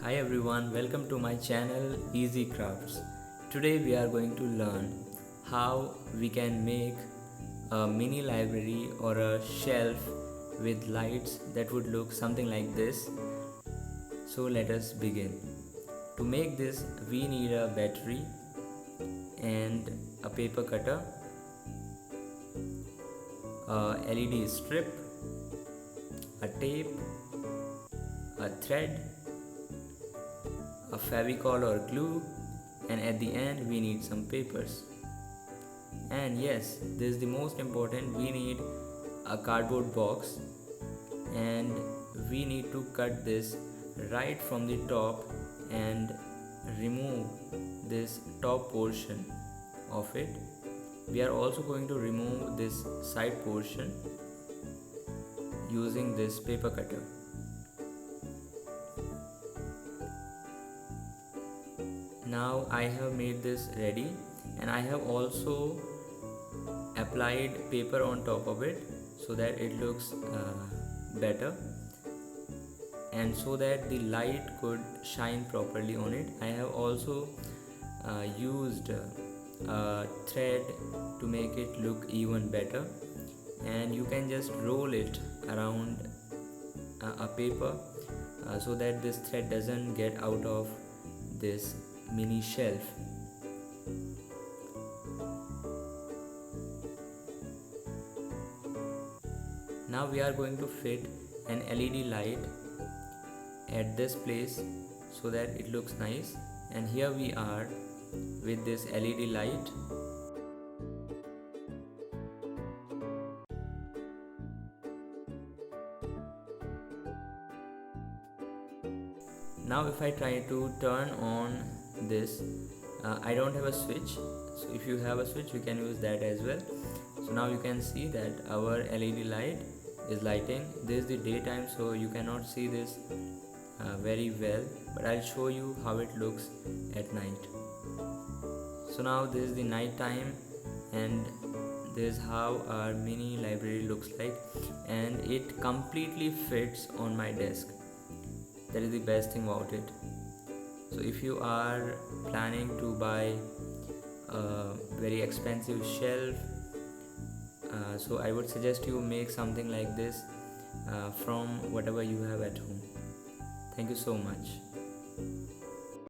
Hi everyone, welcome to my channel Easy Crafts. Today we are going to learn how we can make a mini library or a shelf with lights that would look something like this. So let us begin. To make this we need a battery and a paper cutter, a LED strip, a tape, a thread, a Fevicol or glue, and at the end we need some papers. And yes, this is the most important, we need a cardboard box, and we need to cut this right from the top and remove this top portion of it. We are also going to remove this side portion using this paper cutter. Now I have made this ready, and I have also applied paper on top of it so that it looks better and so that the light could shine properly on it. I have also used a thread to make it look even better, and you can just roll it around a paper so that this thread doesn't get out of this mini shelf. Now we are going to fit an LED light at this place so that it looks nice, and here we are with this LED light. Now if I try to turn on this, I don't have a switch, so if you have a switch you can use that as well. So now you can see that our LED light is lighting. This is the daytime, so you cannot see this very well, but I'll show you how it looks at night. So now this is the night time, and this is how our mini library looks like, and it completely fits on my desk. That is the best thing about it. So if you are planning to buy a very expensive shelf, so I would suggest you make something like this from whatever you have at home. Thank you so much.